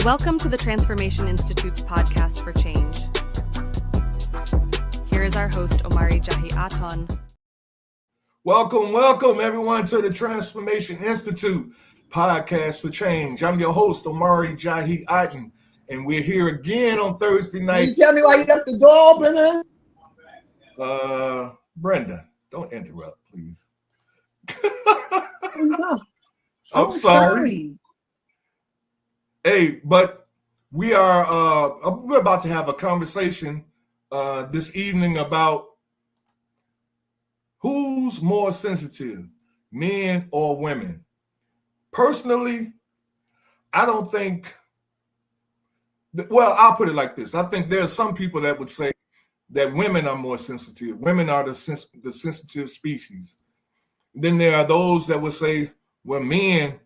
Welcome to the Transformation Institute's podcast for change. Here is our host, Omari Jahi Aton. Welcome everyone to the Transformation Institute podcast for change. I'm your host, Omari Jahi Aton, and we're here again on Thursday night. Can you tell me why you left the door open? Brenda, don't interrupt, please. No. I'm sorry. Hey, but we're about to have a conversation this evening about who's more sensitive, men or women. Personally, I don't think, I'll put it like this. I think there are some people that would say that women are more sensitive. Women are the sensitive species. Then there are those that would say, well, men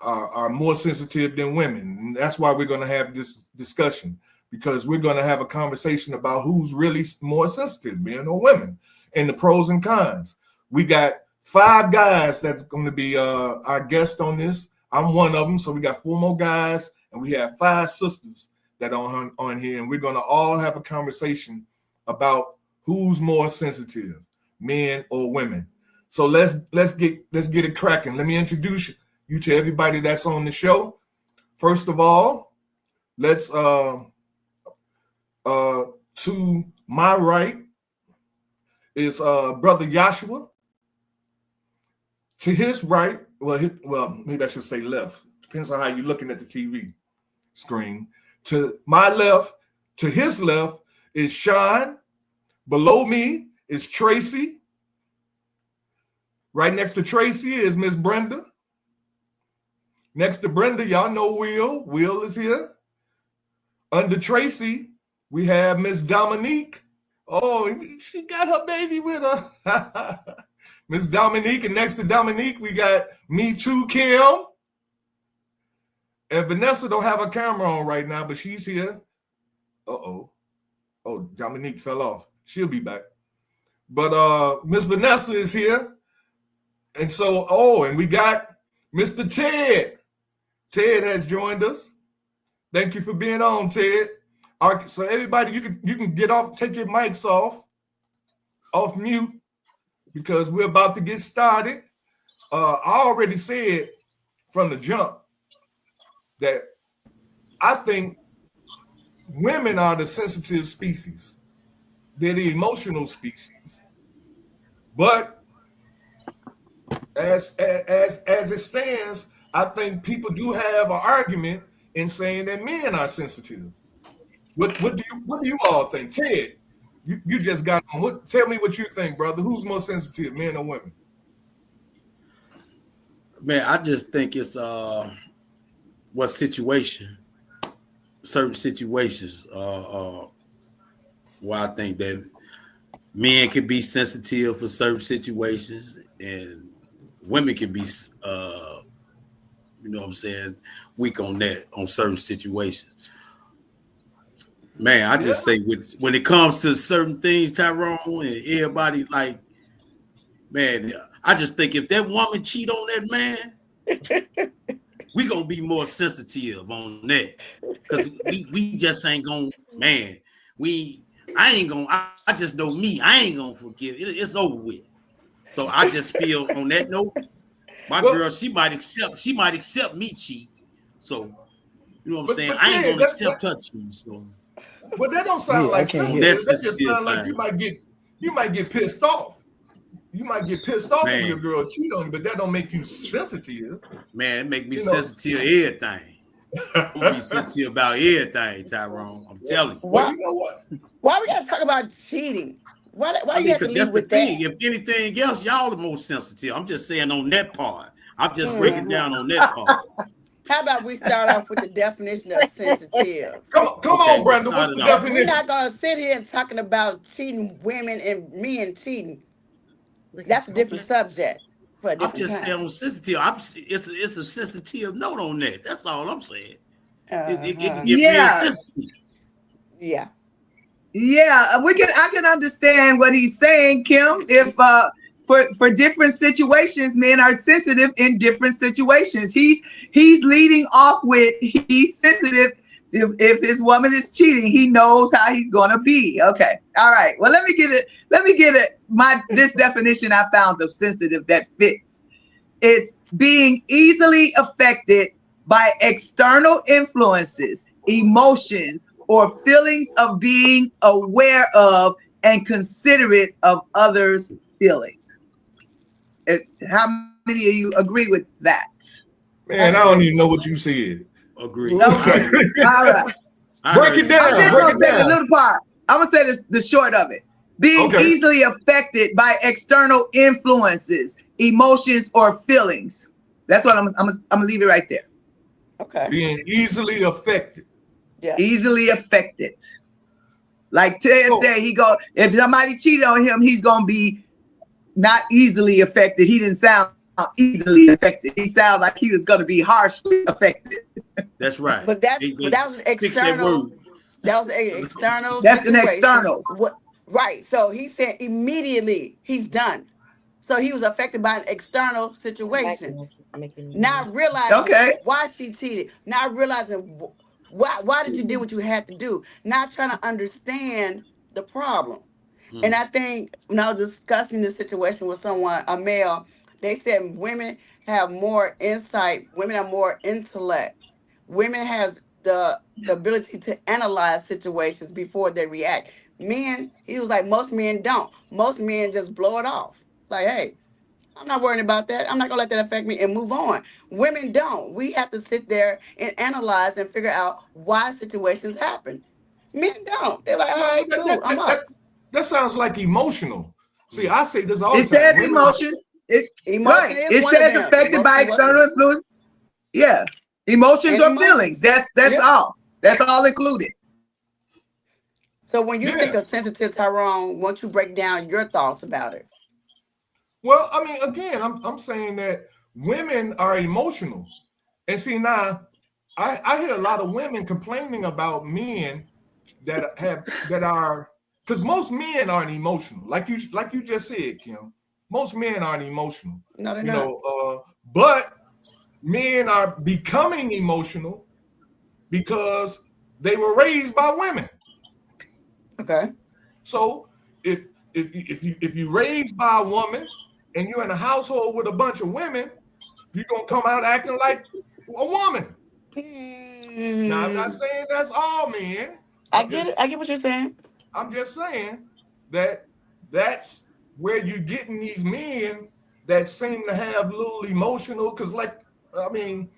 are more sensitive than women. And that's why we're going to have this discussion, because we're going to have a conversation about who's really more sensitive, men or women, and the pros and cons. We got 5 guys that's going to be our guest on this. I'm one of them. So we got 4 more guys, and we have 5 sisters that are on here, and we're going to all have a conversation about who's more sensitive, men or women. So let's get it cracking. Let me introduce you to everybody that's on the show. First of all, let's to my right is Brother Joshua. To his right, maybe I should say left. Depends on how you're looking at the TV screen. To my left, to his left is Sean. Below me is Tracy. Right next to Tracy is Miss Brenda. Next to Brenda, y'all know Will. Will is here. Under Tracy, we have Miss Dominique. Oh, she got her baby with her. Miss Dominique, and next to Dominique, we got Me Too Kim. And Vanessa don't have her camera on right now, but she's here. Oh, Dominique fell off. She'll be back. But Miss Vanessa is here. And so, and we got Mr. Ted. Ted has joined us. Thank you for being on, Ted. All right, so everybody, you can get off, take your mics off mute, because we're about to get started. I already said from the jump that I think women are the sensitive species. They're the emotional species. But as it stands, I think people do have an argument in saying that men are sensitive. What do you all think? Ted, you just got on. Tell me what you think, brother. Who's more sensitive, men or women? Man, I just think it's what situation, certain situations, where I think that men can be sensitive for certain situations and women can be weak on that, on certain situations. Man, I just say when it comes to certain things, Tyrone, and everybody, like, man, I just think if that woman cheat on that man, we gonna be more sensitive on that, because we just ain't gonna, man. I just know me. I ain't gonna forgive. It's over with. So I just feel on that note, my girl, she might accept me cheat. So you know what I'm saying? I ain't gonna accept her cheat. So. But that don't sound like sensitive. That just sounds like you might get pissed off. You might get pissed off when your girl cheat on you, but that don't make you sensitive. Man, it make me sensitive everything. I'm gonna be sensitive about everything, Tyrone. I'm telling you. Well, you know what? Why we gotta talk about cheating? Why you have to leave with that? If anything else, y'all the most sensitive. I'm just saying on that part. I'm just breaking down on that part. How about we start off with the definition of sensitive? Come on, Brenda. What's the definition? We're not gonna sit here and talking about cheating women and men cheating. That's a different subject. I'm just saying on sensitive. It's a sensitive note on that. That's all I'm saying. It can get real sensitive. Yeah, I can understand what he's saying, Kim. If for different situations, men are sensitive in different situations. He's leading off with he's sensitive. If his woman is cheating, he knows how he's gonna be. Okay, all right. Well, let me get it. This definition I found of sensitive that fits. It's being easily affected by external influences, emotions, or feelings of being aware of and considerate of others' feelings. How many of you agree with that? Man, I don't even know what you said. Agree. Okay. All right. Break it down. I'm just Break gonna it say the down. little part. I'm gonna say the short of it. Being Okay. easily affected by external influences, emotions, or feelings. That's what I'm gonna leave it right there. Okay. Being easily affected. Yeah. Easily affected. Like Ted said, if somebody cheated on him, he's gonna be not easily affected. He didn't sound easily affected. He sounded like he was gonna be harshly affected. That's right. But that was an external. That was an external. That's an situation. external. What? Right. So he said immediately he's done. So he was affected by an external situation. Not realizing why she cheated. Not realizing why did you do what you had to do. Not trying to understand the problem. And I think when I was discussing this situation with someone, a male, they said women have more insight. Women are more intellect. Women has the ability to analyze situations before they react. Men, he was like, most men don't. Most men just blow it off. Like, hey, I'm not worrying about that. I'm not gonna let that affect me and move on. Women don't. We have to sit there and analyze and figure out why situations happen. Men don't. They're like, all right, cool, I'm up. That sounds like emotional. See, I say this all the time. It says emotion. Emotion It says affected by external influence. Yeah. Emotions or feelings. That's all. That's all included. So when you think of sensitive, Tyrone, won't you break down your thoughts about it? Well, I mean, again, I'm saying that women are emotional. And see, now I hear a lot of women complaining about men that are, because most men aren't emotional, like you just said, Kim. Most men aren't emotional. No, they're not. But men are becoming emotional because they were raised by women. Okay. So if you raised by a woman and you're in a household with a bunch of women, you're gonna come out acting like a woman. Now, I'm not saying that's all men. I get it. I get what you're saying. I'm just saying that that's where you're getting these men that seem to have little emotional, because, like, I mean,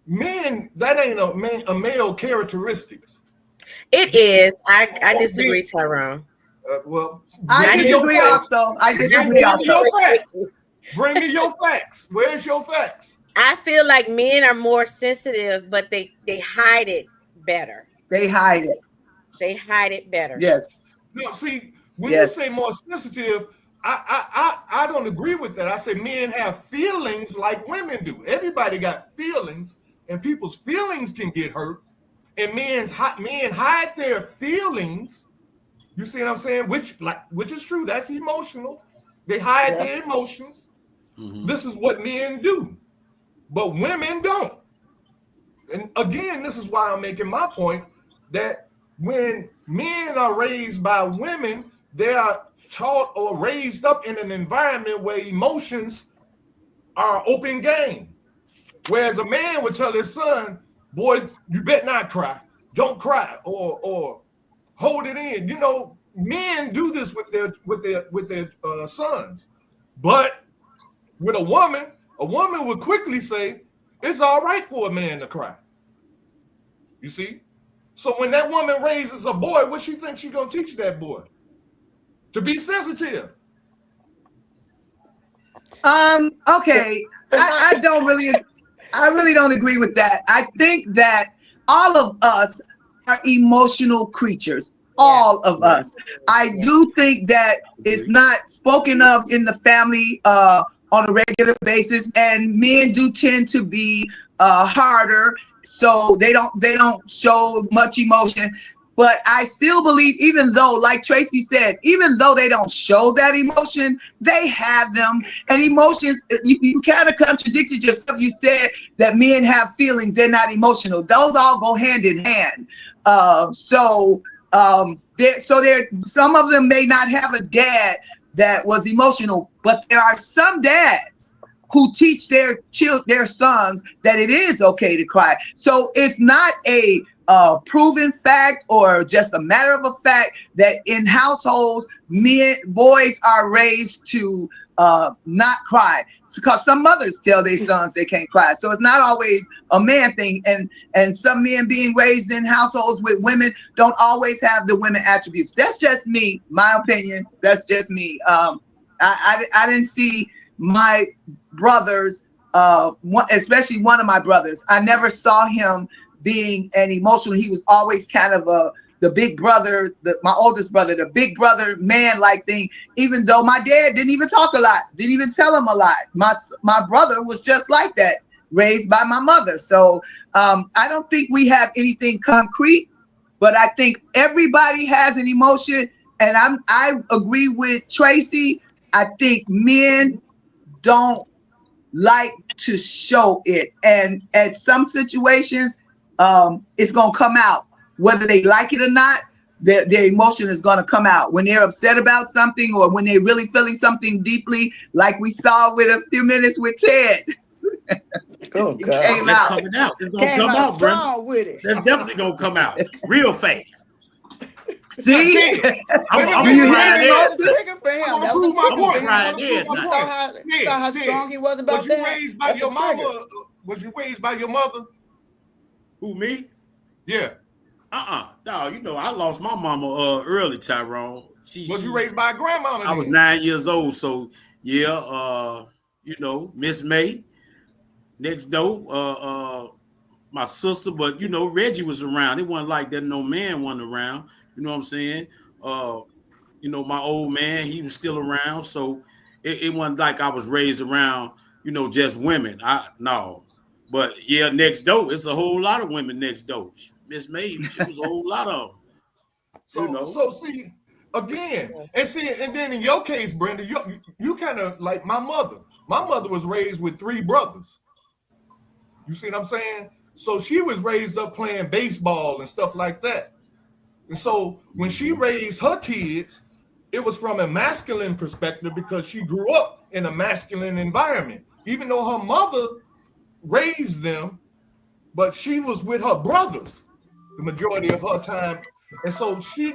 men, that ain't a male characteristics. It is. I disagree, Tyrone. Well, I disagree also. Bring me your facts. Where's your facts? I feel like men are more sensitive, but they hide it better. They hide it. They hide it better. Yes. No, see, when you say more sensitive, I don't agree with that. I say men have feelings like women do. Everybody got feelings, and people's feelings can get hurt. And men hide their feelings. You see what I'm saying? Which is true. That's emotional. They hide their emotions. Mm-hmm. This is what men do, but women don't. And again, this is why I'm making my point that when men are raised by women, they are taught or raised up in an environment where emotions are open game. Whereas a man would tell his son, boy, you better not cry. Don't cry, or hold it in. You know, men do this with their sons. But with a woman would quickly say, it's all right for a man to cry. You see? So when that woman raises a boy, what she thinks she's gonna teach that boy? To be sensitive. Okay. I really don't agree with that. I think that all of us are emotional creatures. All of us. I do think that it's not spoken of in the family on a regular basis, and men do tend to be harder, so they don't show much emotion. But I still believe, even though, like Tracy said, even though they don't show that emotion, they have them. And emotions, you kind of contradicted yourself. You said that men have feelings, they're not emotional. Those all go hand in hand. So some of them may not have a dad that was emotional, but there are some dads who teach their sons that it is okay to cry. So it's not a proven fact or just a matter of a fact that in households, boys are raised to not cry. Because some mothers tell their sons they can't cry. So it's not always a man thing. And some men being raised in households with women don't always have the women attributes. That's just me, my opinion. That's just me. I didn't see my brothers, especially one of my brothers. I never saw him being an emotional. He was always kind of the big brother, my oldest brother, the big brother man-like thing, even though my dad didn't even talk a lot, didn't even tell him a lot. My brother was just like that, raised by my mother. So I don't think we have anything concrete, but I think everybody has an emotion. And I agree with Tracy. I think men don't like to show it. And at some situations, it's going to come out. Whether they like it or not, their emotion is going to come out. When they're upset about something or when they're really feeling something deeply, like we saw with a few minutes with Ted. Oh, God. It's coming out. It's going to come out, Brenda. With it. That's definitely going to come out real fast. See? Do you have it? For him. That was a point. Saw how strong he was about that. Was you raised by your mama? Was you raised by your mother? Who, me? Yeah. No, you know, I lost my mama early, Tyrone. Was you raised by a grandma? I was 9 years old, so yeah, you know, Miss May next door, my sister, but you know, Reggie was around. It wasn't like that no man wasn't around. You know what I'm saying? You know, my old man, he was still around, so it wasn't like I was raised around, you know, just women. No. But yeah, next door, it's a whole lot of women next door. Miss May, she was a whole lot of them. So, you know. So see, again, and then in your case, Brenda, you kind of like my mother. My mother was raised with 3 brothers. You see what I'm saying? So she was raised up playing baseball and stuff like that. And so when she raised her kids, it was from a masculine perspective because she grew up in a masculine environment. Even though her mother raised them, but she was with her brothers the majority of her time. And so she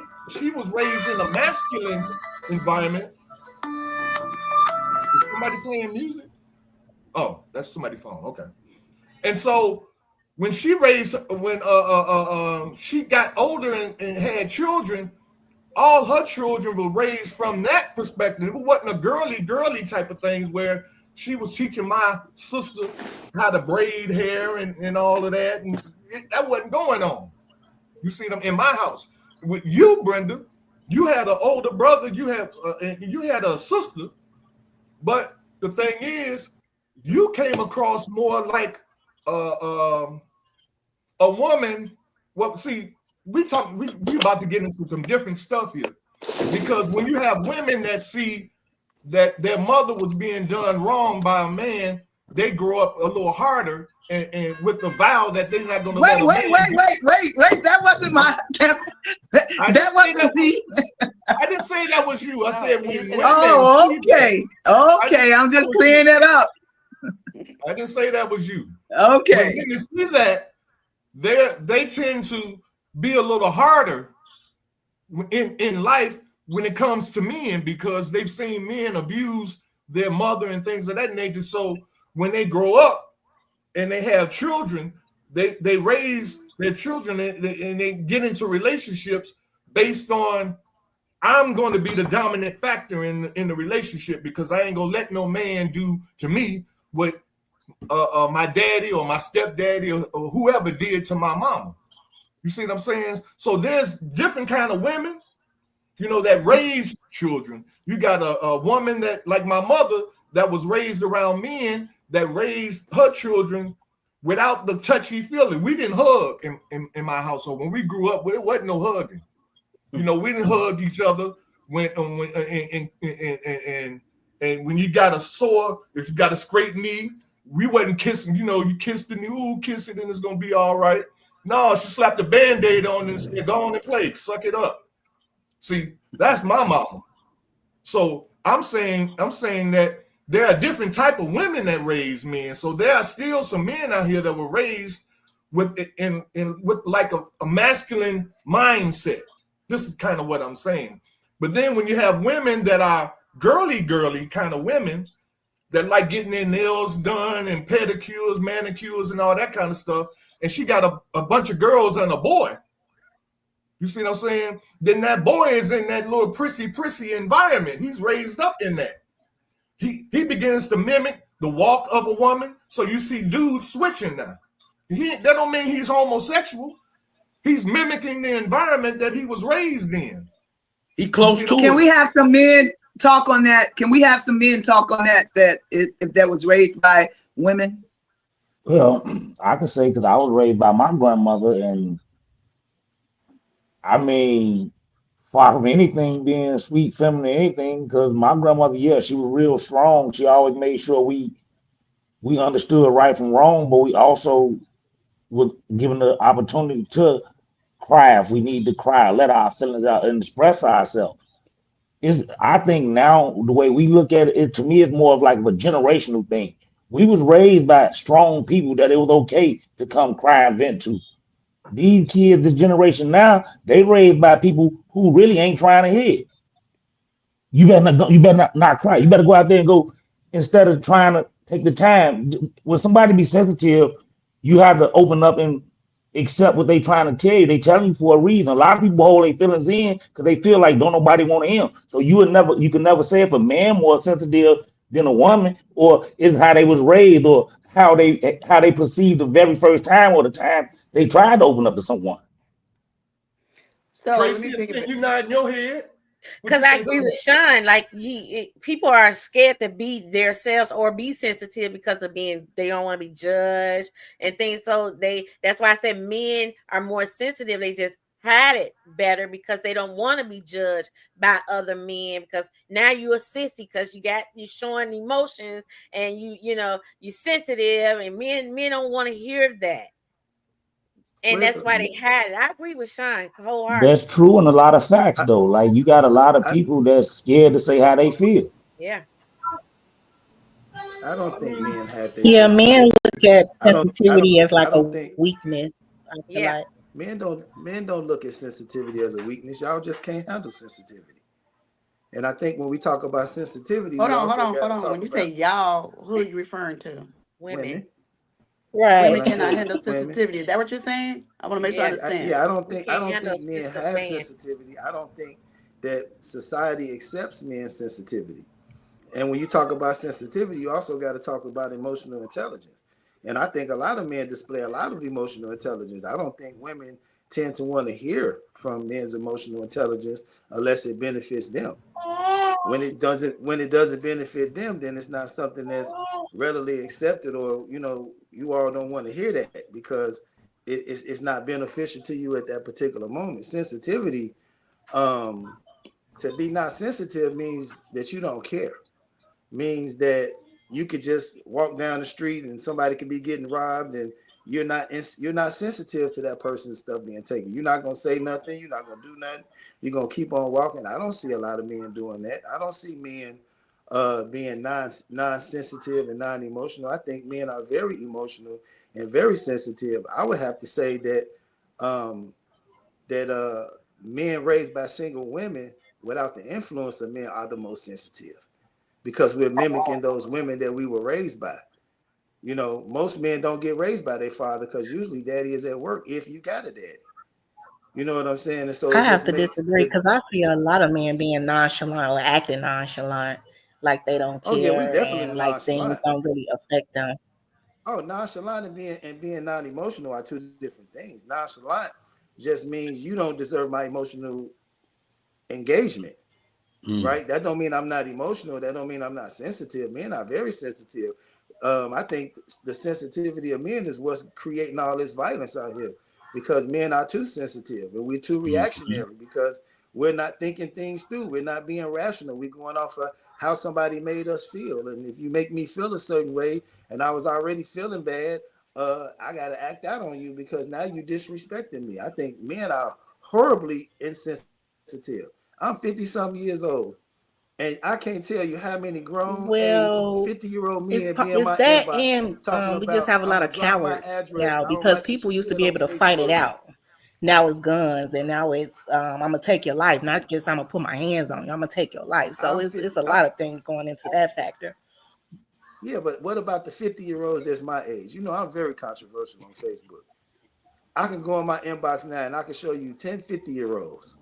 was raised in a masculine environment. Is somebody playing music? Oh, that's somebody's phone. Okay. And so when she got older and had children, all her children were raised from that perspective. It wasn't a girly type of things where she was teaching my sister how to braid hair and all of that. And that wasn't going on. You see them in my house. With you, Brenda, you had an older brother, you had a sister, but the thing is, you came across more like a woman. Well, see, we about to get into some different stuff here, because when you have women that see that their mother was being done wrong by a man, they grow up a little harder and with the vow that they're not going to wait. That wasn't my. That wasn't me. I didn't say that was you. I said when women. Oh, okay. I'm just clearing that up. I didn't say that was you. Okay. When you see that, they tend to be a little harder in life when it comes to men because they've seen men abuse their mother and things of that nature. So when they grow up and they have children, they raise their children and they get into relationships based on, I'm going to be the dominant factor in the relationship because I ain't gonna let no man do to me what my daddy or my stepdaddy or whoever did to my mama. You see what I'm saying? So there's different kind of women, you know, that raise children. You got a woman that, like my mother, that was raised around men that raised her children without the touchy feeling. We didn't hug in my household. When we grew up, there wasn't no hugging. You know, we didn't hug each other and when you got a sore, if you got a scraped knee, we wasn't kissing. You know, you kissed the knee, ooh, kiss it, and it's gonna be all right. No, she slapped a Band-Aid on and said, "Go on and play, suck it up." See, that's my mama. So I'm saying that there are different type of women that raise men. So there are still some men out here that were raised with like a masculine mindset. This is kind of what I'm saying. But then when you have women that are girly kind of women that like getting their nails done and pedicures, manicures, and all that kind of stuff, and she got a bunch of girls and a boy. You see what I'm saying? Then that boy is in that little prissy environment. He's raised up in that. He begins to mimic the walk of a woman. So you see dudes switching now. That don't mean he's homosexual. He's mimicking the environment that he was raised in. He close to it. Can we have some men talk on that? Can we have some men talk on that if that was raised by women? Well, I can say because I was raised by my grandmother, and I mean, far from anything being sweet, feminine, anything, because my grandmother, yeah, she was real strong. She always made sure we understood right from wrong, but we also were given the opportunity to cry if we need to cry, let our feelings out and express ourselves. I think now the way we look at it, to me, it's more of like a generational thing. We was raised by strong people that it was okay to come cry and vent to. These kids, this generation now, they raised by people who really ain't trying to hear it. You better not cry. You better go out there and go, instead of trying to take the time. When somebody be sensitive, you have to open up and accept what they trying to tell you. They telling you for a reason. A lot of people hold their feelings in because they feel like don't nobody want to hear them. So you can never say if a man more sensitive than a woman, or is how they was raised, or how they perceived the very first time, or the time they tried to open up to someone. So Tracy, you nod in your head. Because I agree with Sean. Like people are scared to be themselves or be sensitive because of they don't want to be judged and things. So that's why I said men are more sensitive. They just hide it better because they don't want to be judged by other men. Because now you're a sissy because you're showing emotions and you're sensitive, and men don't want to hear that. And that's why they had it. I agree with Sean wholeheartedly. That's true, and a lot of facts though. Like you got a lot of people that's scared to say how they feel. Yeah. I don't think men have this. Yeah, men look at sensitivity as like a weakness. Yeah. Like men don't look at sensitivity as a weakness. Y'all just can't handle sensitivity. And I think when we talk about sensitivity, hold on. When you say y'all, who are you referring to? Women. Right. Women cannot handle sensitivity. Is that what you're saying? I want to make sure I understand. I don't think men have sensitivity. I don't think that society accepts men's sensitivity. And when you talk about sensitivity, you also got to talk about emotional intelligence. And I think a lot of men display a lot of emotional intelligence. I don't think women tend to want to hear from men's emotional intelligence unless it benefits them. When it doesn't benefit them, then it's not something that's readily accepted, or you all don't want to hear that because it's not beneficial to you at that particular moment. Sensitivity, to be not sensitive means that you don't care. Means that you could just walk down the street and somebody could be getting robbed and you're not sensitive to that person's stuff being taken. You're not gonna say nothing. You're not gonna do nothing. You're gonna keep on walking. I don't see a lot of men doing that. I don't see men being non-sensitive and non-emotional. I think men are very emotional and very sensitive. I would have to say that men raised by single women without the influence of men are the most sensitive, because we're mimicking those women that we were raised by. Most men don't get raised by their father because usually daddy is at work if you got a daddy. You know what I'm saying? And so I have to disagree because I see a lot of men being nonchalant or acting nonchalant, like they don't care. Oh, yeah, we definitely and like things don't really affect them. Oh, nonchalant and being non-emotional are two different things. Nonchalant just means you don't deserve my emotional engagement. Right? That don't mean I'm not emotional. That don't mean I'm not sensitive. Men are very sensitive. I think the sensitivity of men is what's creating all this violence out here, because men are too sensitive and we're too reactionary because we're not thinking things through. We're not being rational. We're going off of how somebody made us feel. And if you make me feel a certain way and I was already feeling bad, I got to act out on you because now you're disrespecting me. I think men are horribly insensitive. I'm 50-something years old. And I can't tell you how many grown 50-year-old men be in my that inbox and talking we about, just have a lot of cowards now because people used to be able to fight it out. Now it's guns, and now it's I'm gonna take your life, not just I'm gonna put my hands on you. I'm gonna take your life. So it's a lot of things going into that factor. Yeah, but what about the 50-year-olds that's my age? You know, I'm very controversial on Facebook. I can go in my inbox now and I can show you 10 50-year-olds,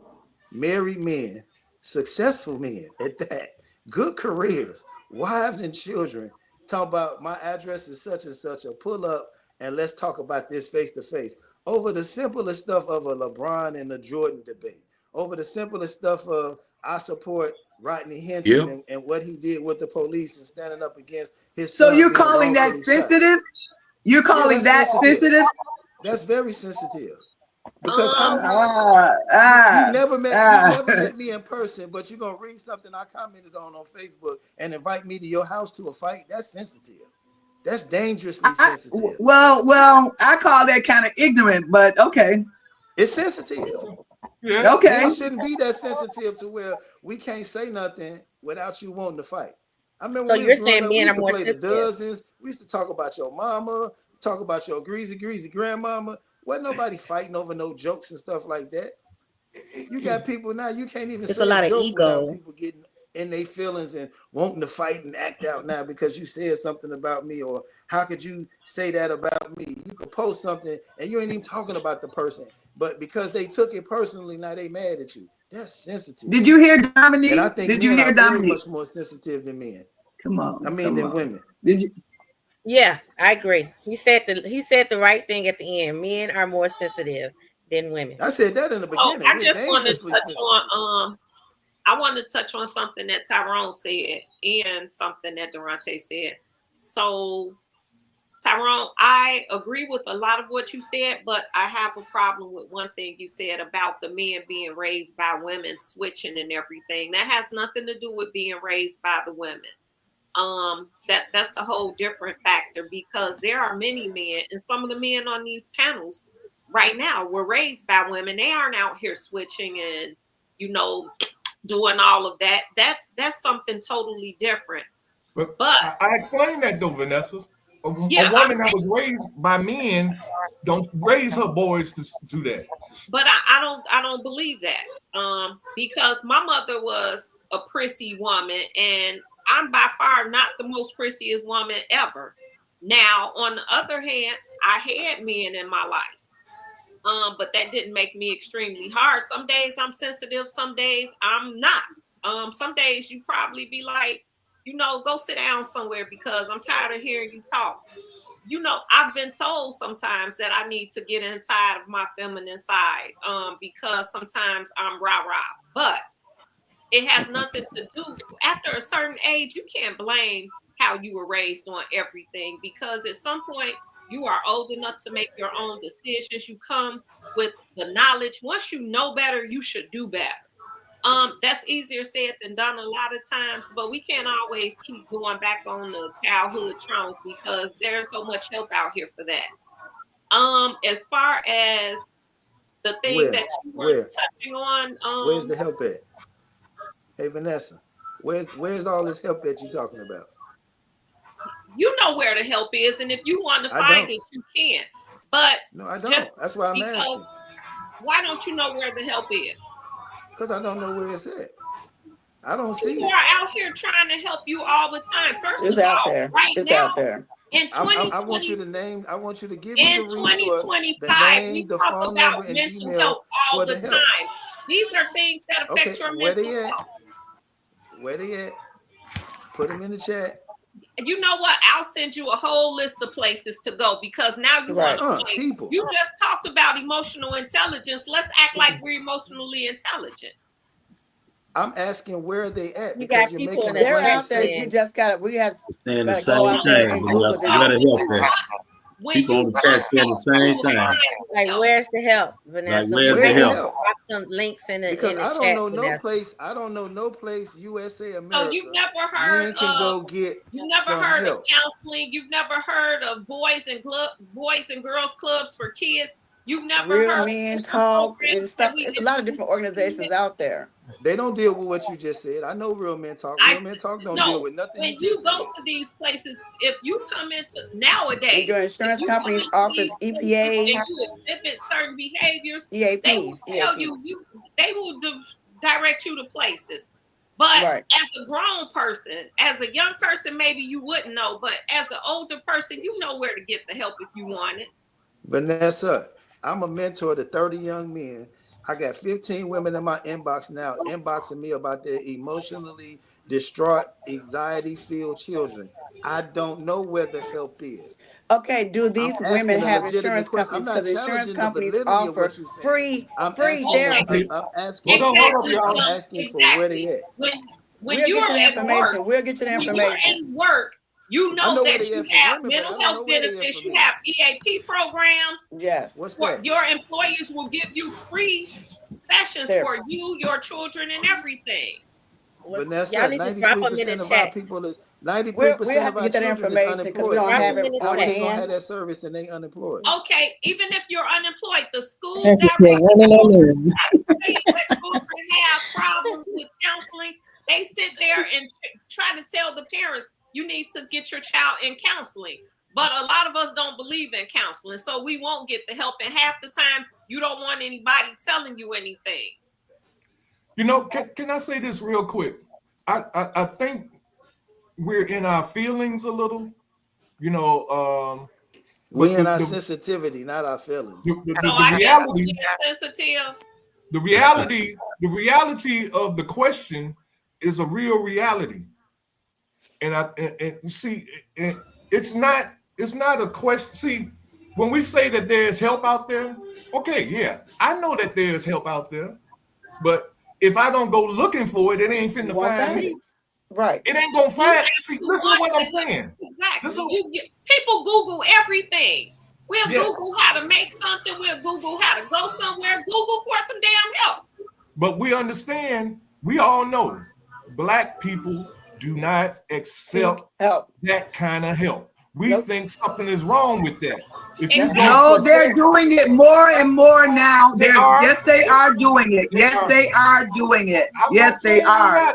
married men, successful men at that, good careers, wives and children, talk about my address is such and such, or pull up and let's talk about this face to face over the simplest stuff of a LeBron and a Jordan debate, over the simplest stuff of I support Rodney Hinton and what he did with the police and standing up against his son. So you're calling that sensitive? You're calling that sensitive? That's very sensitive. Because you never met me in person, but you're gonna read something I commented on Facebook and invite me to your house to a fight. That's sensitive. That's dangerously sensitive. Well, I call that kind of ignorant, but okay. It's sensitive. Yeah. Okay. It shouldn't be that sensitive to where we can't say nothing without you wanting to fight. I remember so when you're we saying men used are to more play sensitive. the dozens. We used to talk about your mama, talk about your greasy grandmama. Wasn't nobody fighting over no jokes and stuff like that. You got people now, you can't even say a joke without people getting in their feelings and wanting to fight and act out now because you said something about me, or how could you say that about me? You could post something and you ain't even talking about the person, but because they took it personally, now they mad at you. That's sensitive. Did you hear Dominique? And I think men are very much more sensitive than men. Come on. Than women. Did you? Yeah, I agree. He said the right thing at the end. Men are more sensitive than women. I said that in the beginning. I just wanted to touch on I wanted to touch on something that Tyrone said and something that Durante said. So Tyrone, I agree with a lot of what you said, but I have a problem with one thing you said about the men being raised by women switching and everything. That has nothing to do with being raised by the women. That's a whole different factor, because there are many men, and some of the men on these panels right now were raised by women. They aren't out here switching and, doing all of that. That's something totally different. But I explained that though, Vanessa. A woman that was raised by men don't raise her boys to do that. But I don't believe that. Because my mother was a prissy woman, and I'm by far not the most prissiest woman ever. Now, on the other hand, I had men in my life. But that didn't make me extremely hard. Some days I'm sensitive, some days I'm not. Some days you probably be like, go sit down somewhere because I'm tired of hearing you talk. I've been told sometimes that I need to get inside of my feminine side because sometimes I'm rah-rah. But it has nothing to do, after a certain age, you can't blame how you were raised on everything, because at some point you are old enough to make your own decisions. You come with the knowledge. Once you know better, you should do better. That's easier said than done a lot of times, but we can't always keep going back on the childhood traumas because there's so much help out here for that. As far as the thing that you were touching on, where's the help at? Hey Vanessa, where's all this help that you're talking about? You know where the help is, and if you want to find it, you can. But no, I don't. That's why I'm asking. Why don't you know where the help is? Because I don't know where it's at. I don't see it. People are out here trying to help you all the time. First it's of out all, there. right it's now, out there. In 2020, I want you to name. I want you to give me the resource. In 2025, we talk about mental health all the time. These are things that affect your mental health. Where they at? Put them in the chat. You know what? I'll send you a whole list of places to go, because now you want to play. People. You just talked about emotional intelligence. Let's act like we're emotionally intelligent. I'm asking where are they at, You because got you're people making in a They're the out there. statement. You just got to. We have saying the got to same go out there thing. and But Google y'all this. gotta help that. People on the chat saying the same thing. Like, where's the help, Vanessa? Like, where's Where's the the help? help? Drop some links in Because the I don't chat, know no Vanessa. place. I don't know no place, USA, So America. you've never heard Men can go get you never some heard help. of counseling. You've never heard of boys and girls clubs for kids. You've never Real heard Men of Talk and programs stuff. that we It's a lot of different organizations out there. They don't deal with what you just said. I know Real Men Talk. Real Men Talk don't deal with nothing you when you just go said. to these places, if you come into And nowadays, your if insurance you come companies into offers these places EPAs, and you exhibit certain behaviors, EAPs, they will tell EAPs. they will direct you to places. But Right. as a grown person, as a young person, maybe you wouldn't know, but as an older person, you know where to get the help if you want it. Vanessa, I'm a mentor to 30 young men. I got 15 women in my inbox now inboxing me about their emotionally distraught, anxiety-filled children. I don't know where the help is. Okay, do I'm these women asking a have legitimate insurance question. companies? I'm not Because insurance challenging the companies validity of offer what you're saying. free I'm therapy. asking Hold up, Exactly. y'all. I'm asking for where they at. When We'll you're get you the at work, information. We'll get you the when you're information. in work, you I know know where that they you at for have women, but I mental don't know health where they at for benefits, you men. have EAP programs. Yes. What's that? Your employers will give you free sessions for you, your children, and everything. Vanessa, Y'all need to drop them in 93% the of our chat. people is We'll 93% have of to our get that children is information because we unemployed. don't have it How on are they gonna hand. have that service and they unemployed? Okay, even if you're unemployed, the school Sensitive directors women and men. that children have problems with counseling, they sit there and try to tell the parents you need to get your child in counseling. But a lot of us don't believe in counseling, so we won't get the help. And half the time, you don't want anybody telling you anything. You know, can I say this real quick? I think we're in our feelings a little. You know, We but in our sensitivity, not our feelings. the reality, sensitive. the reality of the question is a real reality, and you see, it's not a question. See, when we say that there's help out there, okay, yeah, I know that there's help out there, but if I don't go looking for it, it ain't finna find me. Right. It ain't gonna find. See, listen to what I'm saying. Exactly. People Google everything. We'll Google how to make something. We'll Google how to go somewhere. Google for some damn help. But we understand. We all know Black people do not accept that kind of help. We think something is wrong with that. If you No, they're doing it more and more now. Yes, they are doing it. Yes, they are doing it. Yes, they are.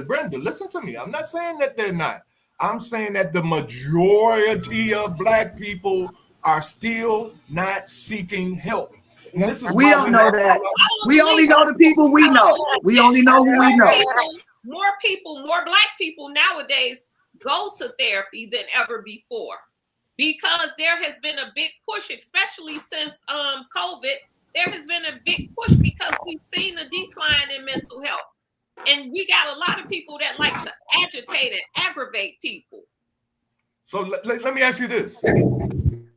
Brenda, listen to me. I'm not saying that they're not. I'm saying that the majority of Black people are still not seeking help. And this is We don't know that. We only know the people we know. We only know who we know. More Black people nowadays go to therapy than ever before, because there has been a big push, especially since COVID. There has been a big push because we've seen a decline in mental health, and we got a lot of people that like to agitate and aggravate people. So let me ask you this: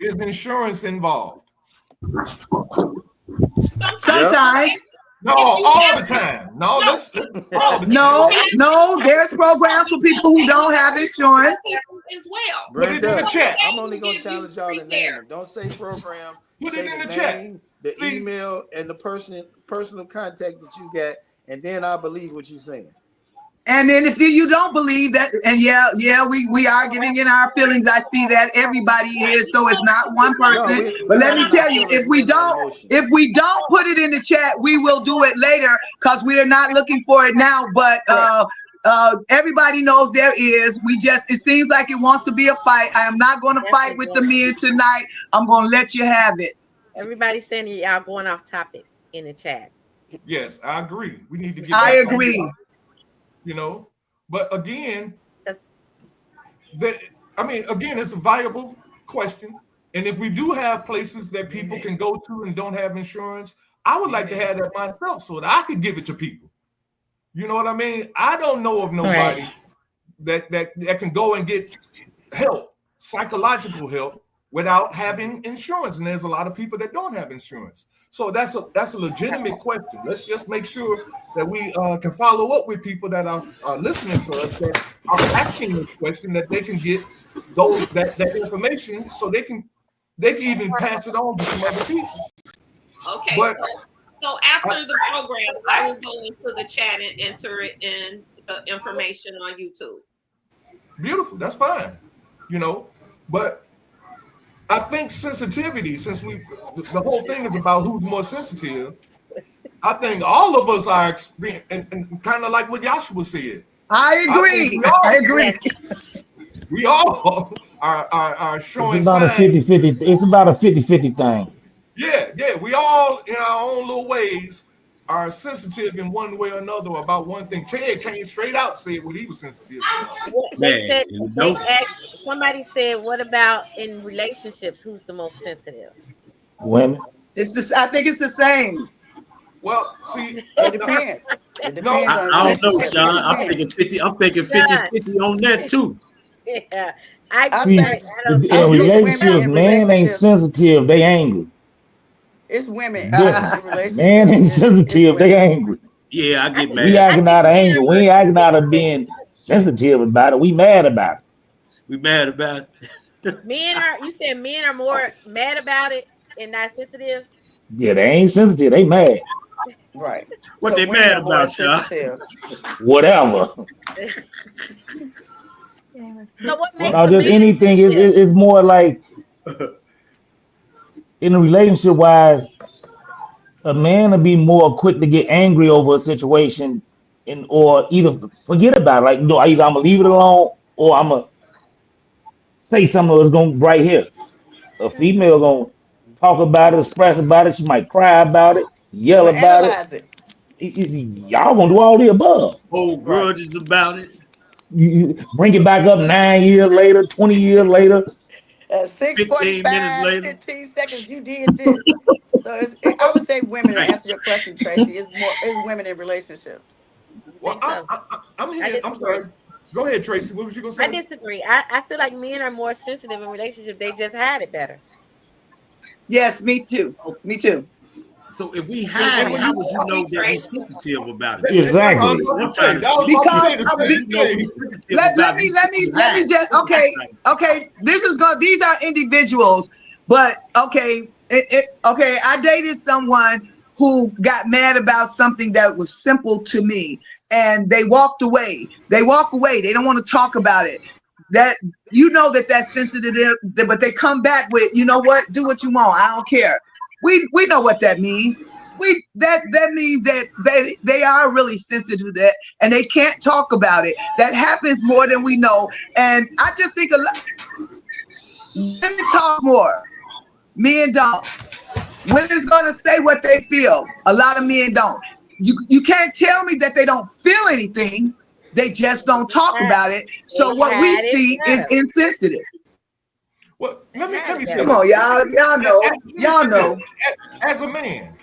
is insurance involved? Sometimes. No, all the time. No, let's all the time. No, there's programs for people who don't have insurance. As well. Put it in the chat. I'm only gonna challenge y'all to name them. Don't say programs. Put say it in the the chat. name, the email, and the personal contact that you got, and then I believe what you're saying. And then if you don't believe that, and we are getting in our feelings. I see that everybody is, so it's not one person. But let me tell you, if we don't put it in the chat, we will do it later because we are not looking for it now. But everybody knows there is. It seems like it wants to be a fight. I am not going to fight with the men tonight. I'm going to let you have it. Everybody's saying y'all going off topic in the chat. Yes, I agree. We need to get. I agree. You know, but again, it's a viable question. And if we do have places that people can go to and don't have insurance, I would like to have that myself so that I could give it to people. You know what I mean? I don't know of nobody that can go and get help, psychological help, without having insurance, and there's a lot of people that don't have insurance. So that's a legitimate question. Let's just make sure that we can follow up with people that are listening to us that are asking this question, that they can get that information, so they can even pass it on to some other people. Okay. But so after the program, I will go into the chat and enter it in the information on YouTube. Beautiful. That's fine. But I think sensitivity, since the whole thing is about who's more sensitive, I think all of us are and kind of like what Joshua said. I agree. I agree. We all are showing it's about signs. 50-50. It's about a 50-50 thing. Yeah. We all, in our own little ways, are sensitive in one way or another about one thing. Ted came straight out and said what he was sensitive about. Somebody said, what about in relationships? Who's the most sensitive? Women. I think it's the same. Well, see, it depends. It depends on I don't know, Sean. I'm thinking 50. I'm thinking 50-50 on that too. Yeah. In relationships, man ain't sensitive, they angry. It's women. Man ain't sensitive, they angry. Yeah, I get mad. We acting out of anger. We ain't acting out of being sensitive about it. We mad about it. We mad about it. You said men are more mad about it and not sensitive? Yeah, they ain't sensitive, they mad. Right. What so they mad about, Sean? Whatever. So what makes just anything is more like in a relationship wise, a man will be more quick to get angry over a situation or either forget about it. Like, no, either I'm gonna leave it alone or I'm gonna say something that's gonna right here. A female gonna talk about it, express about it, she might cry about it, yell about it. Y'all gonna do all the above. Hold grudges about it. You bring it back up 9 years later, 20 years later. 15 minutes later. 15 seconds, you did this. So I would say women, to answer your question, Tracy, it's women in relationships. Well, I'm here. I'm sorry. Go ahead, Tracy. What was you gonna say? I disagree. I feel like men are more sensitive in relationships. They just had it better. Yes, me too. Me too. So if we hide it, how would you know that we're sensitive about it? Exactly. Let me just okay. These are individuals, but okay. I dated someone who got mad about something that was simple to me, and they walked away. They don't want to talk about it. That that's sensitive, but they come back with, you know what? Do what you want. I don't care. We know what that means. That means that they are really sensitive to that, and they can't talk about it. That happens more than we know. And I just think women talk more. Men don't. Women's gonna say what they feel. A lot of men don't. You can't tell me that they don't feel anything. They just don't talk about it. So what we see is insensitive. Well, let me say. Come on, y'all know. As a man,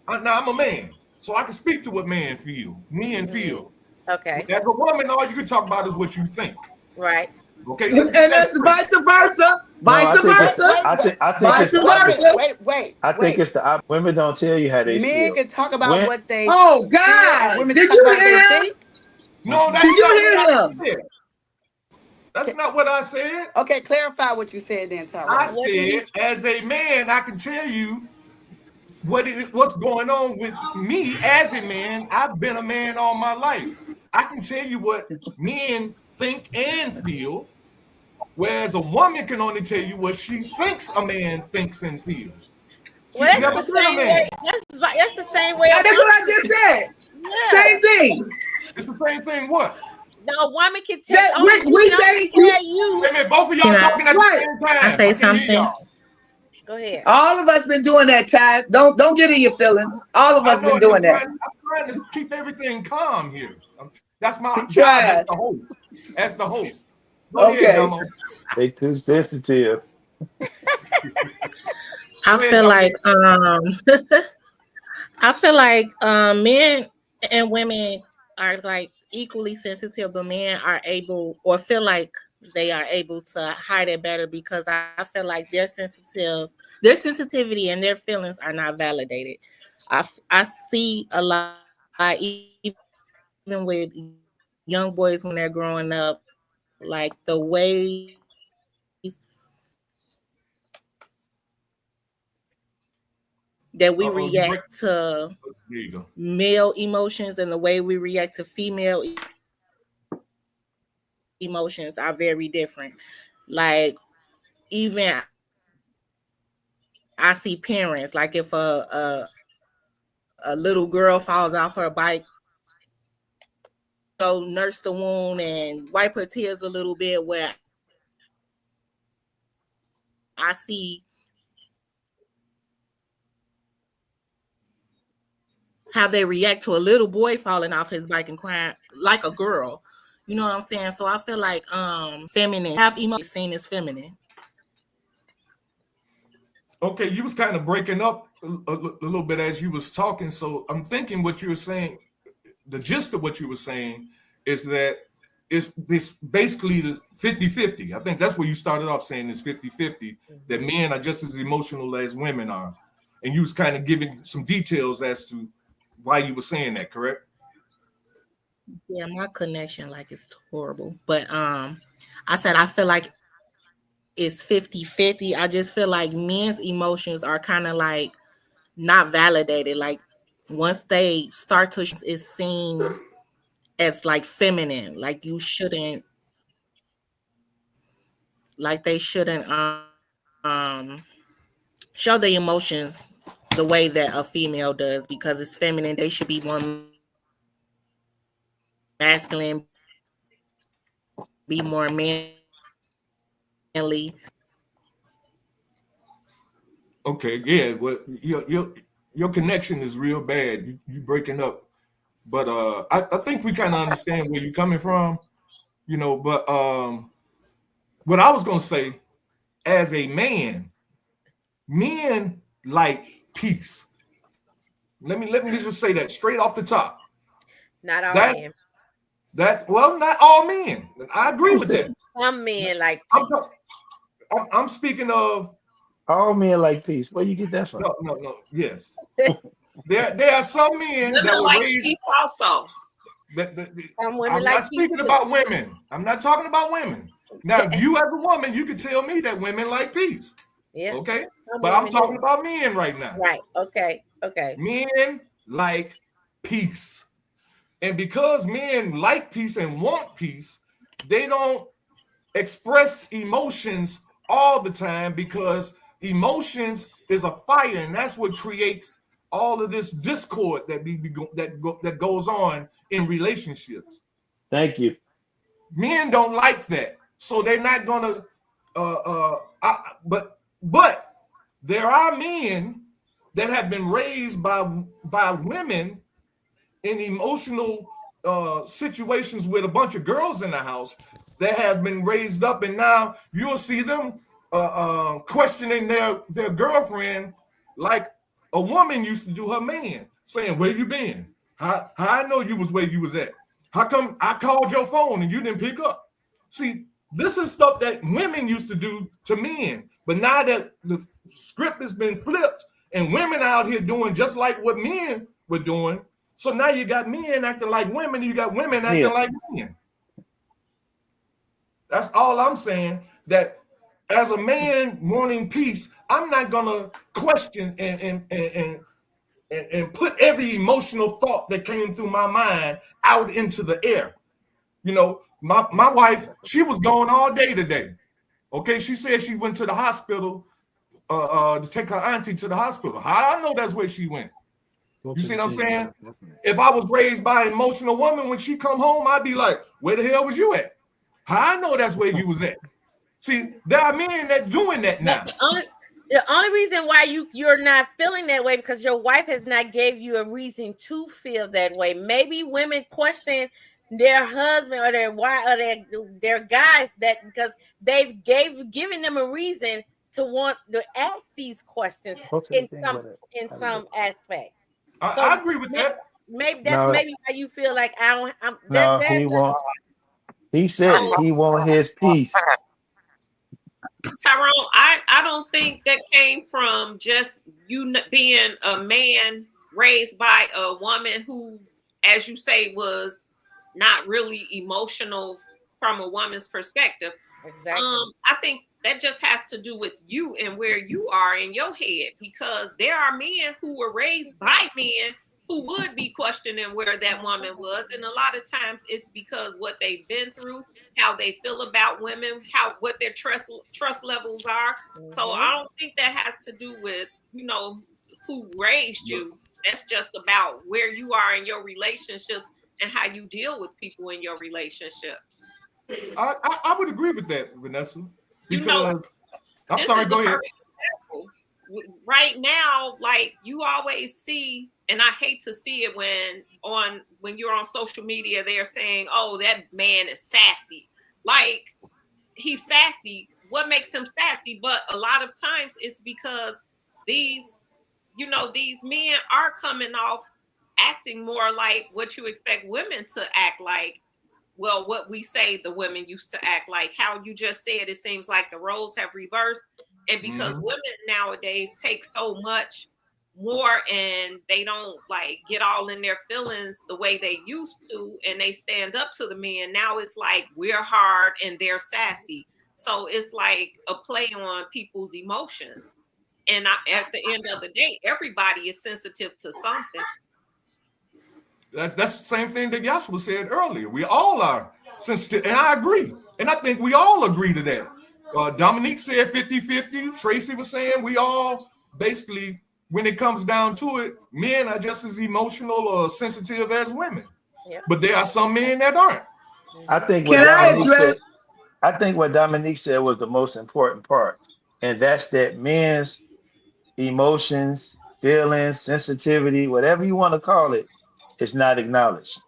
now I'm a man, so I can speak to what men feel. Okay. As a woman, all you can talk about is what you think. Right. Okay. And that's vice versa. Vice versa. I think it's the women don't tell you how they feel. Men can talk about what they. Oh God! Did you hear him? No, did you hear him? That's not what I said. Okay, clarify what you said then, Tyrone. I said, as a man, I can tell you what's going on with me as a man. I've been a man all my life. I can tell you what men think and feel, whereas a woman can only tell you what she thinks a man thinks and feels. Well, that's the same way. That's the same way. That's what I just said. Yeah. Same thing. It's the same thing. What? No, a woman can tell. We say you. Wait a minute, both of y'all talking at the same time. I say something. Go ahead. All of us been doing that, Ty. Don't get in your feelings. All of us been doing that. I'm trying to keep everything calm here. That's my job as the host. Go ahead, Damo. They too sensitive. I feel like men and women are like equally sensitive, but men are able or feel like they are able to hide it better because I feel like their sensitivity and their feelings are not validated. I see a lot, even with young boys when they're growing up, like the ways that we react to male emotions and the way we react to female emotions are very different. Like, even I see parents, like if a little girl falls off her bike, go nurse the wound and wipe her tears a little bit, where I see how they react to a little boy falling off his bike and crying like a girl. You know what I'm saying? So I feel like feminine, have emotions seen as feminine. Okay, you was kind of breaking up a little bit as you was talking. So I'm thinking what you were saying, the gist of what you were saying is that it's this basically the 50-50. I think that's where you started off saying it's 50-50, that men are just as emotional as women are. And you was kind of giving some details as to why you were saying that, correct? Yeah, my connection like it's horrible. But I said I feel like it's 50-50. I just feel like men's emotions are kind of like not validated. Like once they start to, is seen as like feminine. Like you shouldn't, like they shouldn't show their emotions the way that a female does because it's feminine. They should be more masculine, be more manly. Okay, yeah. Well, your connection is real bad. You breaking up, but I think we kind of understand where you're coming from, you know. But what I was gonna say, as a man, men like peace. Let me just say that straight off the top. Not all men. Well, not all men. I agree with that. Some men like peace. I'm speaking of all men like peace. Where you get that from? No. Yes, there are some men that were like raised peace also. I'm not speaking about women. I'm not talking about women. Now, you as a woman, you can tell me that women like peace. Yeah. Okay. But I'm talking about men right now. Right. Okay. Men like peace. And because men like peace and want peace, they don't express emotions all the time because emotions is a fire, and that's what creates all of this discord that goes on in relationships. Thank you. Men don't like that, so they're not gonna. But there are men that have been raised by women in emotional situations with a bunch of girls in the house that have been raised up, and now you'll see them questioning their girlfriend like a woman used to do her man, saying, "Where you been? How I know you was where you was at? How come I called your phone and you didn't pick up?" See, this is stuff that women used to do to men, but now that the script has been flipped and women out here doing just like what men were doing, so now you got men acting like women, you got women acting like men. That's all I'm saying. That as a man wanting peace, I'm not gonna question and put every emotional thought that came through my mind out into the air. You know, my wife, she was gone all day today. Okay, she said she went to the hospital to take her auntie to the hospital. How I know that's where she went? You see what I'm saying? If I was raised by an emotional woman, when she come home, I'd be like, "Where the hell was you at?" How I know that's where you was at? See, there are men that doing that now. The only reason why you're not feeling that way because your wife has not gave you a reason to feel that way. Maybe women question their husband or their wife or their guys that because they've given them a reason to want to ask these questions in some aspects. I agree with that. Maybe that's maybe why you feel like I don't. He won't. He said it. He want his piece. Tyrone, I don't think that came from just you being a man raised by a woman who, as you say, was not really emotional from a woman's perspective. Exactly. I think that just has to do with you and where you are in your head, because there are men who were raised by men who would be questioning where that woman was, and a lot of times it's because what they've been through, how they feel about women, what their trust levels are. Mm-hmm. So I don't think that has to do with, you know, who raised you. That's just about where you are in your relationships and how you deal with people in your relationships. I would agree with that, Vanessa. Because, you know, I'm sorry, go ahead. Right now, like you always see, and I hate to see it when you're on social media, they're saying, "Oh, that man is sassy." Like, he's sassy. What makes him sassy? But a lot of times it's because these men are coming off acting more like what you expect women to act like. Well, what we say the women used to act like. How you just said, it seems like the roles have reversed. And because women nowadays take so much more and they don't like get all in their feelings the way they used to, and they stand up to the men, now it's like we're hard and they're sassy. So it's like a play on people's emotions. And at the end of the day, everybody is sensitive to something. That's the same thing that Yashua said earlier. We all are sensitive, and I agree. And I think we all agree to that. Dominique said 50-50. Tracy was saying we all basically, when it comes down to it, men are just as emotional or sensitive as women. Yep. But there are some men that aren't. I think what Dominique said was the most important part. And that's that men's emotions, feelings, sensitivity, whatever you want to call it, is not acknowledged.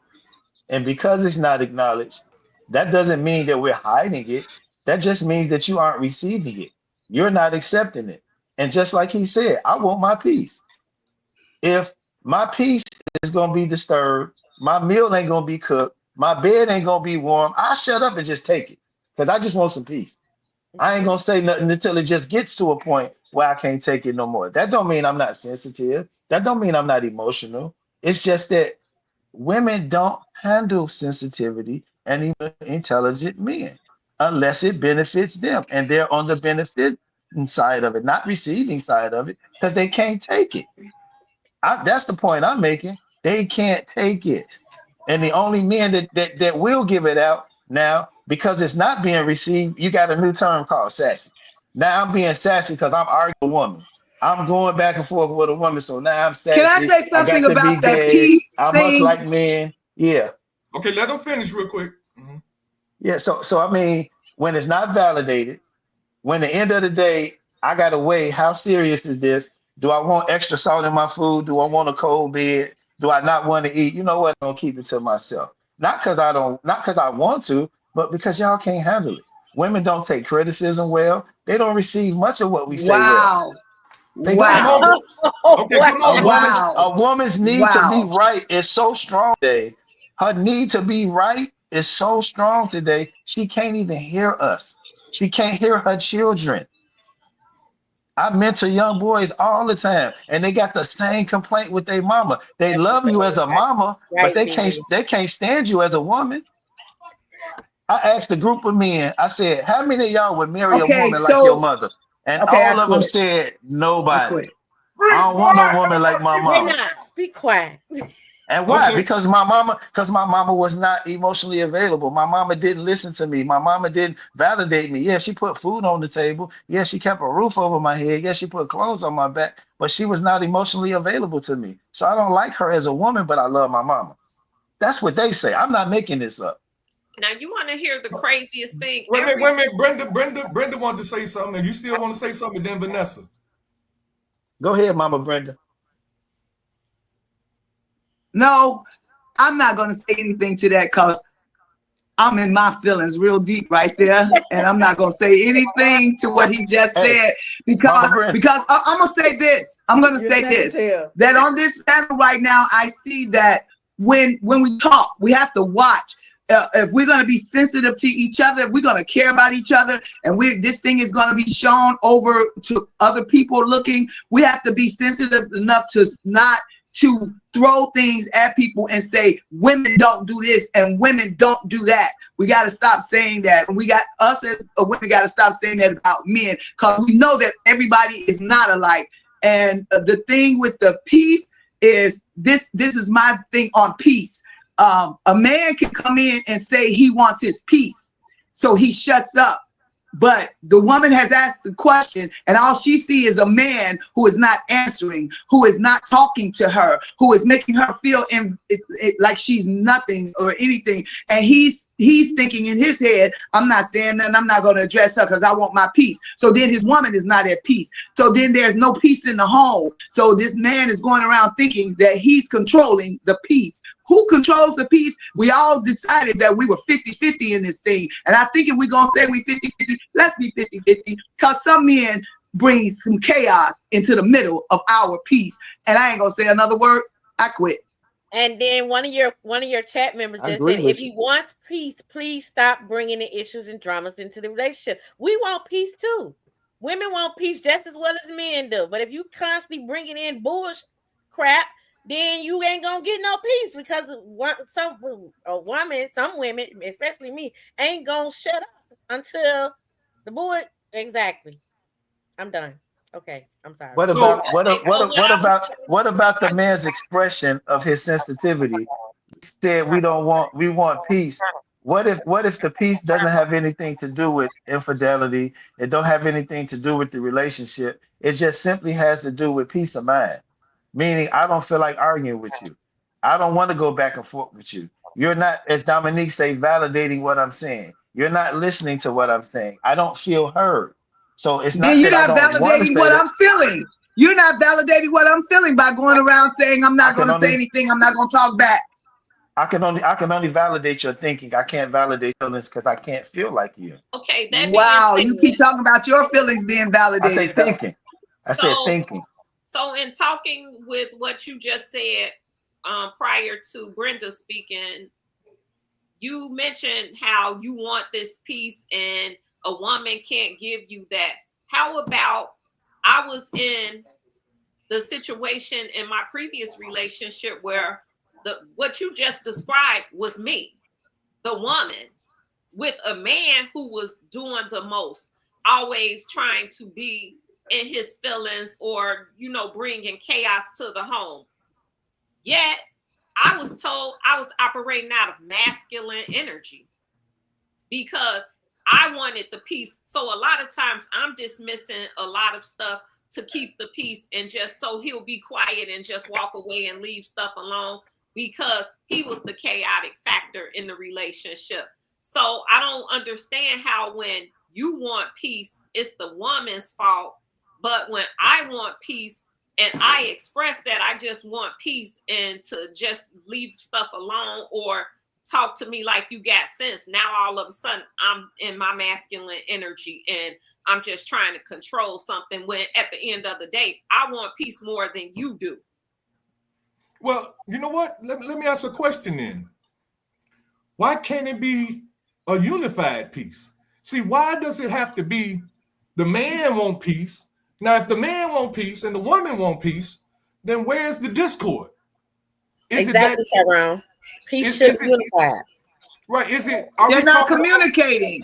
And because it's not acknowledged, that doesn't mean that we're hiding it. That just means that you aren't receiving it. You're not accepting it. And just like he said, I want my peace. If my peace is going to be disturbed, my meal ain't going to be cooked, my bed ain't going to be warm, I'll shut up and just take it because I just want some peace. I ain't going to say nothing until it just gets to a point where I can't take it no more. That don't mean I'm not sensitive. That don't mean I'm not emotional. It's just that women don't handle sensitivity and even intelligent men unless it benefits them. And they're on the benefit side of it, not receiving side of it, because they can't take it. That's the point I'm making. They can't take it. And the only men that will give it out now, because it's not being received, you got a new term called sassy. Now I'm being sassy because I'm arguing with a woman. I'm going back and forth with a woman, so now I'm sassy. Can I say something about that peace I must like men. Yeah. Okay, let them finish real quick. Mm-hmm. Yeah, so I mean, when it's not validated, when at the end of the day, I gotta weigh how serious is this? Do I want extra salt in my food? Do I want a cold bed? Do I not want to eat? You know what? I'm gonna keep it to myself. Not because I want to, but because y'all can't handle it. Women don't take criticism well. They don't receive much of what we say well. Wow. Okay, a woman's need to be right is so strong today. Her need to be right is so strong today. She can't even hear us. She can't hear her children. I mentor young boys all the time, and they got the same complaint with their mama. They love you as a mama, but they can't stand you as a woman. I asked a group of men, I said, how many of y'all would marry a woman like your mother? And all of them said, nobody. I don't want no woman like my mama. Be quiet. And why? Okay. Because my mama was not emotionally available. My mama didn't listen to me. My mama didn't validate me. Yeah, she put food on the table. Yeah, she kept a roof over my head. Yeah, she put clothes on my back, but she was not emotionally available to me. So I don't like her as a woman, but I love my mama. That's what they say. I'm not making this up. Now you want to hear the craziest thing? Wait a minute. Brenda wanted to say something, and you still want to say something, then Vanessa. Go ahead, Mama Brenda. No, I'm not going to say anything to that because I'm in my feelings real deep right there, and I'm not going to say anything to what he just said because I'm going to say this. I'm going to say this, that on this panel right now, I see that when we talk, we have to watch if we're going to be sensitive to each other, if we're going to care about each other, and this thing is going to be shown over to other people looking, we have to be sensitive enough to not to throw things at people and say women don't do this and women don't do that. We got to stop saying that. And we got us as women got to stop saying that about men, because we know that everybody is not alike. And the thing with the peace is this is my thing on peace. A man can come in and say he wants his peace, so he shuts up. But the woman has asked the question, and all she sees is a man who is not answering, who is not talking to her, who is making her feel like she's nothing or anything. And he's thinking in his head, I'm not saying nothing, I'm not going to address her because I want my peace. So then his woman is not at peace. So then there's no peace in the home. So this man is going around thinking that he's controlling the peace. Who controls the peace? We all decided that we were 50-50 in this thing. And I think if we're going to say we 50-50, let's be 50-50, because some men bring some chaos into the middle of our peace. And I ain't going to say another word. I quit. And then one of your chat members just said, if he wants peace, please stop bringing the issues and dramas into the relationship. We want peace too. Women want peace just as well as men do. But if you constantly bringing in bullshit crap, then you ain't gonna get no peace, because some women, especially me, ain't gonna shut up until the boy. Exactly. I'm done. Okay, I'm sorry. What about the man's expression of his sensitivity? He said we want peace. What if the peace doesn't have anything to do with infidelity? It don't have anything to do with the relationship. It just simply has to do with peace of mind. Meaning, I don't feel like arguing with you. I don't want to go back and forth with you. You're not, as Dominique say, validating what I'm saying. You're not listening to what I'm saying. I don't feel heard. So it's not. Then you're not validating what I'm feeling. You're not validating what I'm feeling by going around saying I'm not going to say anything. I'm not going to talk back. I can only validate your thinking. I can't validate feelings because I can't feel like you. Okay. Wow, you keep talking about your feelings being validated. I say thinking. I said thinking. So in talking with what you just said prior to Brenda speaking, you mentioned how you want this peace and a woman can't give you that. How about, I was in the situation in my previous relationship where what you just described was me, the woman, with a man who was doing the most, always trying to be in his feelings or, bringing chaos to the home. Yet I was told I was operating out of masculine energy because I wanted the peace. So a lot of times I'm dismissing a lot of stuff to keep the peace, and just so he'll be quiet and just walk away and leave stuff alone, because he was the chaotic factor in the relationship. So I don't understand how when you want peace, it's the woman's fault. But when I want peace and I express that I just want peace and to just leave stuff alone or talk to me like you got sense, now all of a sudden I'm in my masculine energy and I'm just trying to control something, when at the end of the day, I want peace more than you do. Well, you know what? Let me ask a question then. Why can't it be a unified peace? See, why does it have to be the man want peace? Now, if the man want peace and the woman want peace, then where's the discord? Exactly, Tyrone. Peace should be unified. Right? They're not communicating.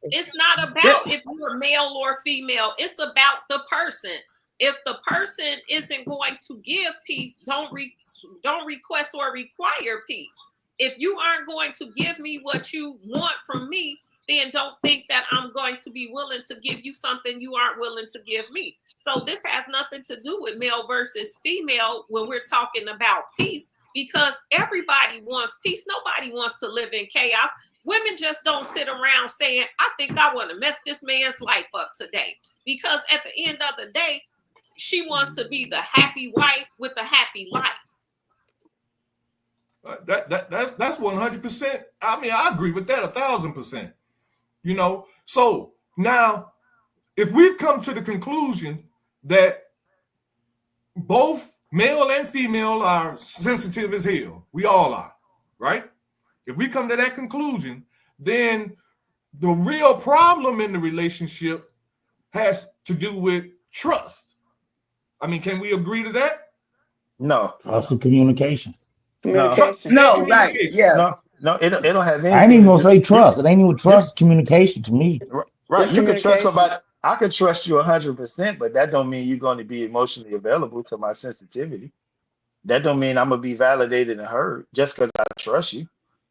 It's not about if you're male or female. It's about the person. If the person isn't going to give peace, don't request or require peace. If you aren't going to give me what you want from me, then don't think that I'm going to be willing to give you something you aren't willing to give me. So this has nothing to do with male versus female when we're talking about peace, because everybody wants peace. Nobody wants to live in chaos. Women just don't sit around saying, I think I want to mess this man's life up today. Because at the end of the day, she wants to be the happy wife with a happy life. That's 100%. I mean, I agree with that 1,000%. So now if we've come to the conclusion that both male and female are sensitive as hell, we all are, right? if we come to that conclusion, then the real problem in the relationship has to do with trust. I mean, can we agree to that? No. Trust and communication. Communication. No, right. Yeah. No, it don't have anything. I ain't even gonna say trust. It ain't even trust. Communication to me. Right. You can trust somebody. I can trust you 100%, but that don't mean you're going to be emotionally available to my sensitivity. That don't mean I'm gonna be validated and heard just because I trust you.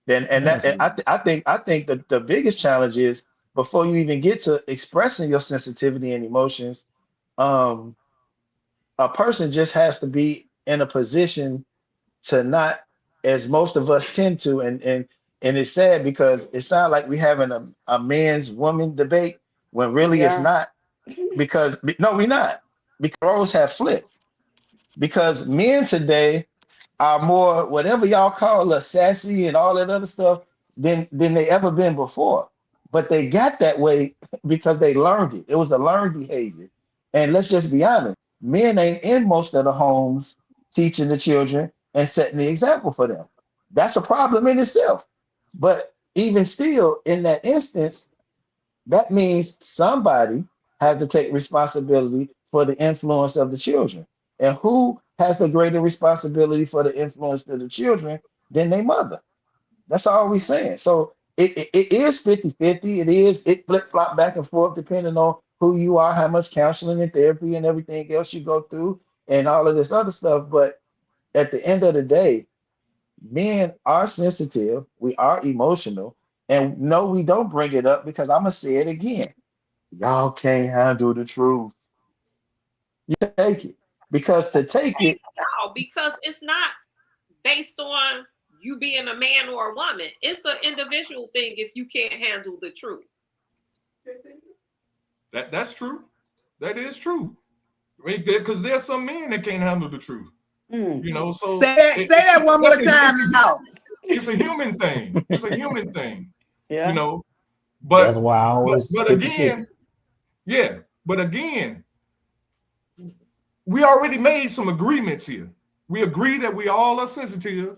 I think that the biggest challenge is before you even get to expressing your sensitivity and emotions, a person just has to be in a position to not, as most of us tend to, and it's sad because it sounds like we're having a man's woman debate when really it's not. Because no, we're not. Because roles have flipped. Because men today are more whatever y'all call us sassy and all that other stuff than they ever been before. But they got that way because they learned it. It was a learned behavior. And let's just be honest, men ain't in most of the homes teaching the children and setting the example for them. That's a problem in itself. But even still, in that instance, that means somebody has to take responsibility for the influence of the children. And who has the greater responsibility for the influence of the children than their mother? That's all we're saying. So it is 50-50. It flip-flop back and forth depending on who you are, how much counseling and therapy and everything else you go through and all of this other stuff. But at the end of the day, men are sensitive, we are emotional, and no, we don't bring it up because I'm gonna say it again. Y'all can't handle the truth. You take it. Because to take it. No, because it's not based on you being a man or a woman. It's an individual thing if you can't handle the truth. That's true. That is true. Because there's some men that can't handle the truth. You know, so say that one more time. It's a human thing. It's a human thing. Yeah. You know, but that's why I always but again, yeah, but again, we already made some agreements here. We agree that we all are sensitive,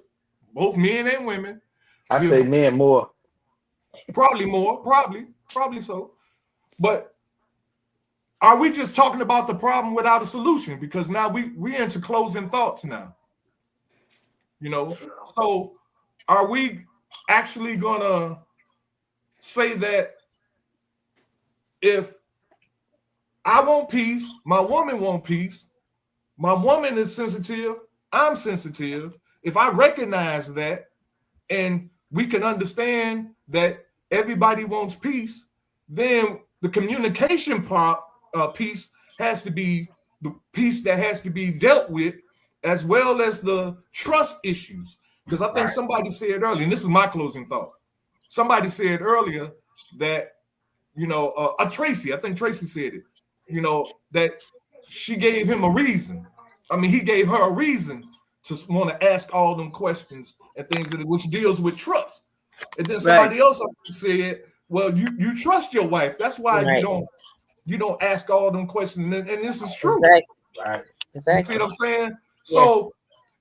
both men and women. I say men more. Probably more, probably so. But are we just talking about the problem without a solution? Because now we into closing thoughts now. You know, so are we actually gonna say that if I want peace, my woman want peace, my woman is sensitive, I'm sensitive. If I recognize that and we can understand that everybody wants peace, then the communication part piece has to be the piece that has to be dealt with, as well as the trust issues. Because I think somebody said earlier, and this is my closing thought. Somebody said earlier that, you know, Tracy, I think Tracy said it, you know, that she gave him a reason. I mean, he gave her a reason to want to ask all them questions and things which deals with trust. And then somebody else said, well, you trust your wife. That's why you don't ask all them questions. And this is true. Exactly. You see what I'm saying? So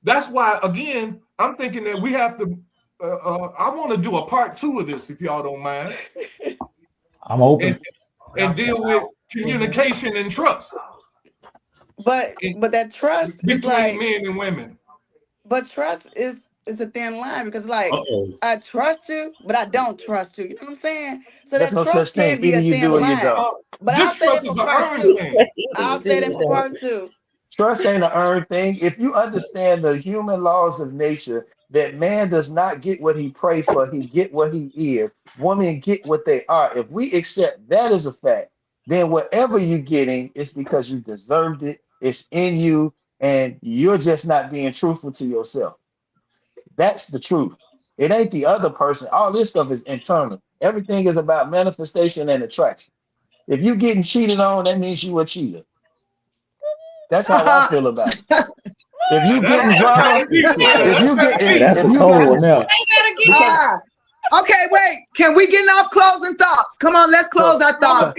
that's why, again, I'm thinking that we have to, I want to do a part 2 of this, if y'all don't mind. I'm open. And deal with communication and trust. But that trust between is like men and women. But trust is a thin line because like I trust you, but I don't trust you. You know what I'm saying? So there's that no trust such thing. can be Either a you thin do or you line. don't. But I'll say that for part 2. I'll say that for part 2. Trust ain't an earned thing. If you understand the human laws of nature, that man does not get what he pray for, he get what he is. Women get what they are. If we accept that as a fact, then whatever you're getting is because you deserved it. It's in you, and you're just not being truthful to yourself. That's the truth. It ain't the other person. All this stuff is internal. Everything is about manifestation and attraction. If you're getting cheated on, that means you a cheater. That's how I feel about it. If you getting drama, that's a cold one now. Okay, wait. Can we get off closing thoughts? Come on, let's close our thoughts.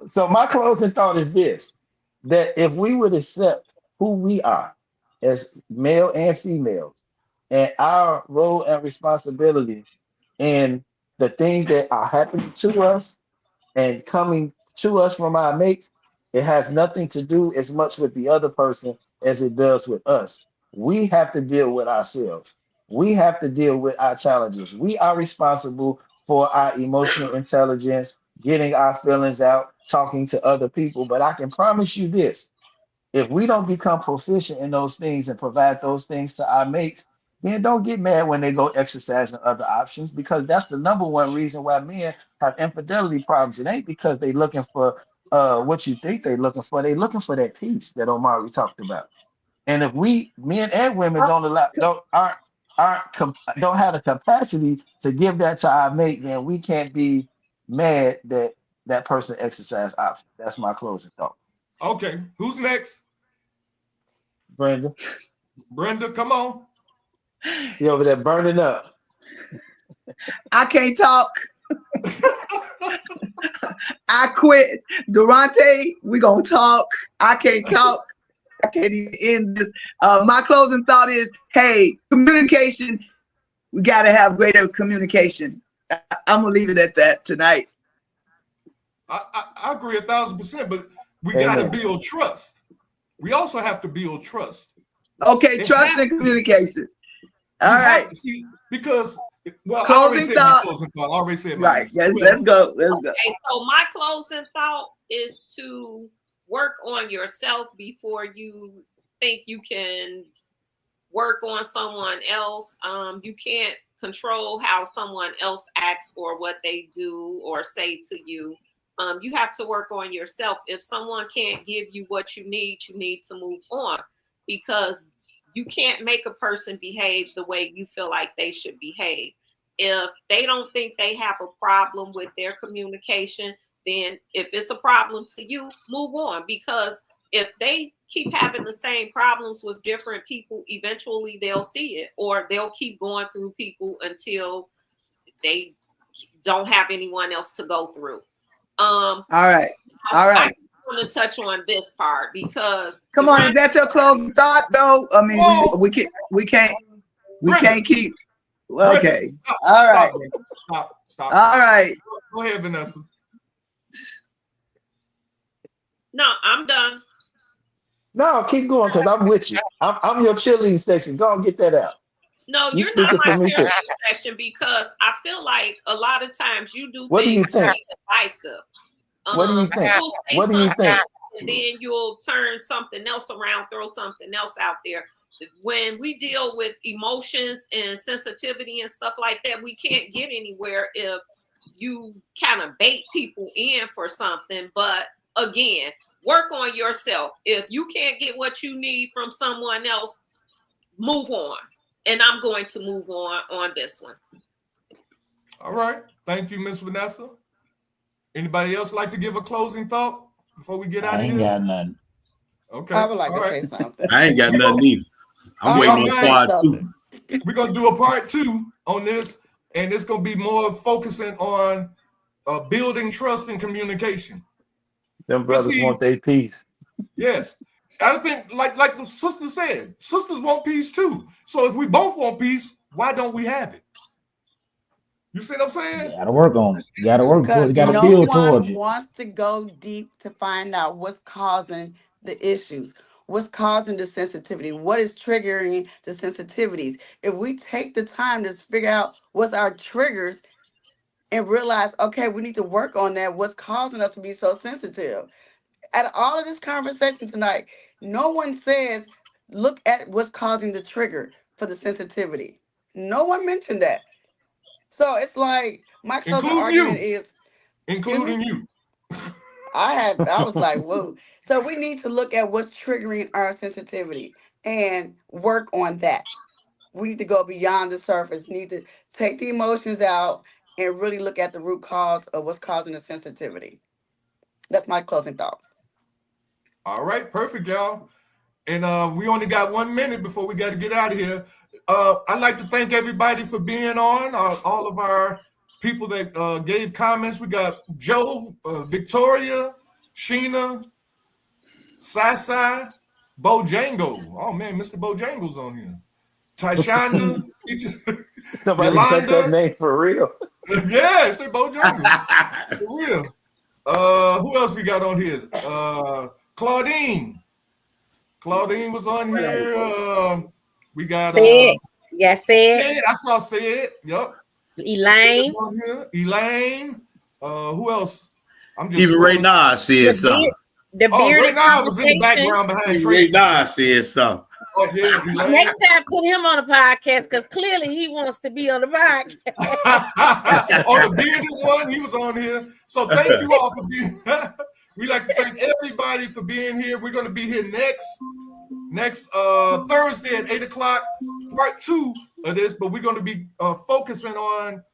So my closing thought is this: that if we would accept who we are as male and females, And our role and responsibility in the things that are happening to us and coming to us from our mates, it has nothing to do as much with the other person as it does with us. We have to deal with ourselves. We have to deal with our challenges. We are responsible for our emotional intelligence, getting our feelings out, talking to other people. But I can promise you this, if we don't become proficient in those things and provide those things to our mates, then don't get mad when they go exercising other options, because that's the number one reason why men have infidelity problems. It ain't because they looking for what you think they're looking for. They looking for that peace that Omari talked about. And if we, men and women, don't have the capacity to give that to our mate, then we can't be mad that that person exercised options. That's my closing thought. Okay, who's next? Brenda. Brenda, come on. She over there burning up. I can't talk. I quit. Durante, we gonna talk. I can't talk. I can't even end this. My closing thought is, hey, communication. We gotta have greater communication. I'm gonna leave it at that tonight. I agree 1,000%, but we gotta build trust. We also have to build trust. Okay, trust and communication. All right. See, because well, closing thought. I already said right. Yes, let's go. Let's go. Okay, so my closing thought is to work on yourself before you think you can work on someone else. You can't control how someone else acts or what they do or say to you. You have to work on yourself. If someone can't give you what you need to move on, because you can't make a person behave the way you feel like they should behave. If they don't think they have a problem with their communication, then if it's a problem to you, move on. Because if they keep having the same problems with different people, eventually they'll see it, or they'll keep going through people until they don't have anyone else to go through. All right. I want to touch on this part because come on, is that your closing thought though? I mean, we can't keep. Okay. All right. Stop. All right. Go ahead, Vanessa. No, I'm done. No, keep going because I'm with you. I'm your cheerleading section. Go and get that out. No, you're not my cheerleading section because I feel like a lot of times you do things that are divisive. What do you think? What do you think? And then you'll turn something else around, throw something else out there. When we deal with emotions and sensitivity and stuff like that, we can't get anywhere if you kind of bait people in for something. But again, work on yourself. If you can't get what you need from someone else, move on. And I'm going to move on this one. All right. Thank you, Miss Vanessa. Anybody else like to give a closing thought before we get out of here? I ain't got nothing. Okay. I would like to say something. I ain't got nothing either. I'm waiting on part 2. We're going to do a part 2 on this, and it's going to be more focusing on building trust and communication. Them brothers want their peace. Yes. I think, like the sister said, sisters want peace too. So if we both want peace, why don't we have it? You see what I'm saying? You gotta work on it. You gotta work towards it. You gotta no build towards it. one wants to go deep to find out what's causing the issues, what's causing the sensitivity, what is triggering the sensitivities. If we take the time to figure out what's our triggers and realize, okay, we need to work on that, what's causing us to be so sensitive. At all of this conversation tonight, no one says, look at what's causing the trigger for the sensitivity. No one mentioned that. So it's like my closing argument is including you. I was like, whoa. So we need to look at what's triggering our sensitivity and work on that. We need to go beyond the surface, need to take the emotions out and really look at the root cause of what's causing the sensitivity. That's my closing thought. All right, perfect, y'all. And we only got 1 minute before we got to get out of here. I'd like to thank everybody for being on, all of our people that gave comments. We got Joe, Victoria, Sheena, Sasai, Bojango. Oh, man, Mr. Bojango's on here. Tyshonda. Somebody cut that name for real. Yeah, say Bojangles. For real. Who else we got on here? Claudine. Claudine was on here. We got Sid. Yes, Sid. I saw Sid. Yep. Elaine. Elaine. Who else? I'm just even Ray Nas said something. Ray Nas was in the background behind Tracy. Ray Nas said something. Oh, yeah, next time, put him on the podcast because clearly he wants to be on the podcast. On the bearded one, he was on here. So thank you all for being. We like to thank everybody for being here. We're going to be here next Thursday at 8:00, part 2 of this. But we're going to be focusing on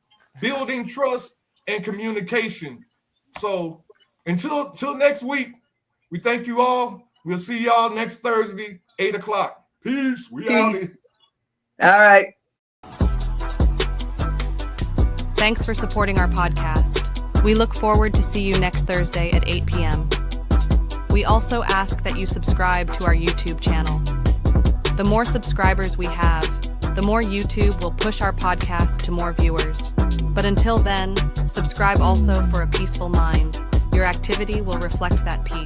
building trust and communication. So until next week, we thank you all. We'll see y'all next Thursday, 8:00. Peace. We out here. All right. Thanks for supporting our podcast. We look forward to see you next Thursday at 8 p.m. We also ask that you subscribe to our YouTube channel. The more subscribers we have, the more YouTube will push our podcast to more viewers. But until then, subscribe also for a peaceful mind. Your activity will reflect that peace.